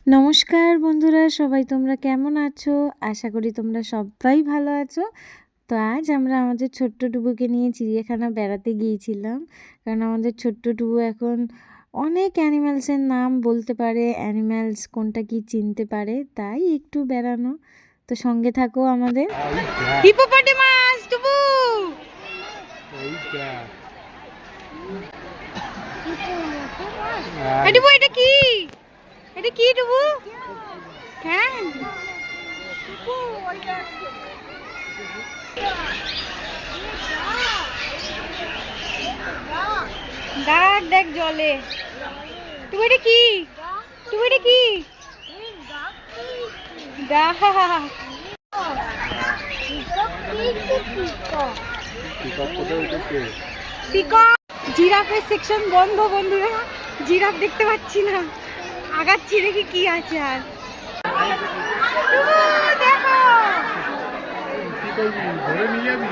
নমস্কার বন্ধুরা, সবাই তোমরা কেমন আছো? আশা করি তোমরা সবাই ভালো আছো। তো আজ আমরা আমাদের ছোট্ট টুবুকে নিয়ে চিড়িয়াখানা বেড়াতে গিয়েছিলাম। কারণ আমাদের ছোট্ট টুবু এখন অনেক অ্যানিম্যালসের নাম বলতে পারে, অ্যানিম্যালস কোনটা কি চিনতে পারে, তাই একটু বেড়ানো। তো সঙ্গে থাকো আমাদের। হিপোপটেমাস টুবু, এটা কি? এটা কি টুবু? হ্যাঁ, দাঁড়াক দেখ জলে। তুমি এটা কি? তুমি এটা কি? জিরাফের সেকশন বন্ধ বন্ধুরা, জিরাফ দেখতে পাচ্ছি না। আগাচ্ছি দেখি কি আছে। আর দেখো ধরে নিয়ে যাবি।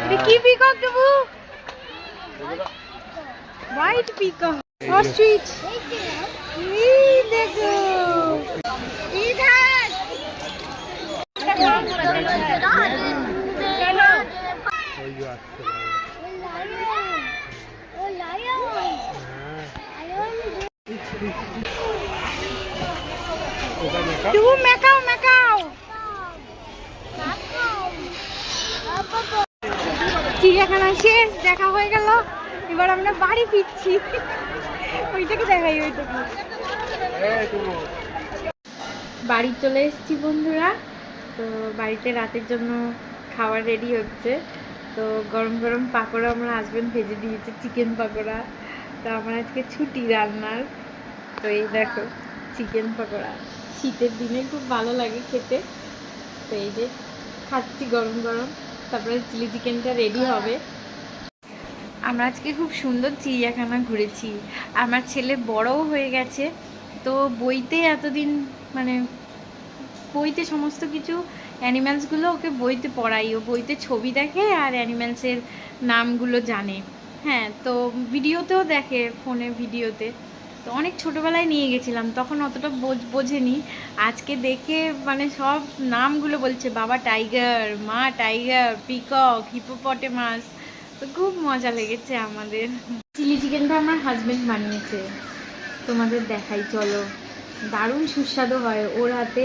এটা কি পিকক দেবো? White peacock, ostrich. এই দেখো, ইধার তুমি মেকাও মেকাও। চিড়িয়াখানা শেষ, দেখা হয়ে গেল। এবার আমরা বাড়ি ফিরছি। ওইটাকে দেখাই, ওইটাকে। বাড়ি চলে এসেছি বন্ধুরা। তো বাড়িতে রাতের জন্য খাবার রেডি হচ্ছে। তো গরম গরম পাকোড়া আমার হাজবেন্ড ভেজে দিয়েছে, চিকেন পাকোড়া। তো আমার আজকে ছুটি রান্নার। তো এই দেখো চিকেন পাকোড়া, শীতের দিনে খুব ভালো লাগে খেতে। তো এই যে খাচ্ছি গরম গরম, তারপরে চিলি চিকেনটা রেডি হবে। আমরা আজকে খুব সুন্দর চিড়িয়াখানা ঘুরেছি। আমার ছেলে বড়ও হয়ে গেছে, তো বইতে এতদিন মানে বইতে সমস্ত কিছু অ্যানিম্যালসগুলো ওকে বইতে পড়াই, ও বইতে ছবি দেখে আর অ্যানিম্যালসের নামগুলো জানে। হ্যাঁ, তো ভিডিওতেও দেখে, ফোনে ভিডিওতে। তো অনেক ছোটোবেলায় নিয়ে গেছিলাম, তখন অতটা বোঝেনি। আজকে দেখে মানে সব নামগুলো বলছে, বাবা টাইগার, মা টাইগার, পিকক, হিপোপটেমাস। তো খুব মজা লেগেছে আমাদের। চিলি চিকেনটা আমার হাজবেন্ড বানিয়েছে, তোমাদের দেখাই চলো। দারুণ সুস্বাদু হয় ওর হাতে।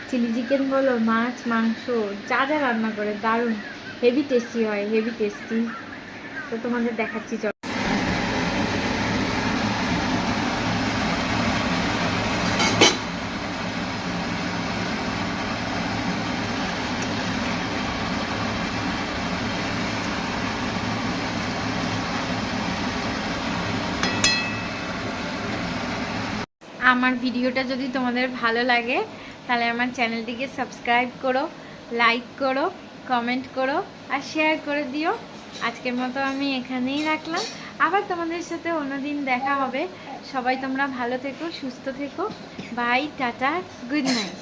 চিলি চিকেন বলো, মাছ মাংস যা যা রান্না করে দারুণ, হেভি টেস্টি হয়, হেভি টেস্টি। তো তোমাদের দেখাচ্ছি চলো। আমার ভিডিওটা যদি তোমাদের ভালো লাগে তাহলে আমার চ্যানেলটিকে সাবস্ক্রাইব করো, লাইক করো, কমেন্ট করো আর শেয়ার করে দিও। আজকের মতো আমি এখানেই রাখলাম, আবার তোমাদের সাথে অন্যদিন দেখা হবে। সবাই তোমরা ভালো থেকো, সুস্থ থেকো। Bye, tata, good night.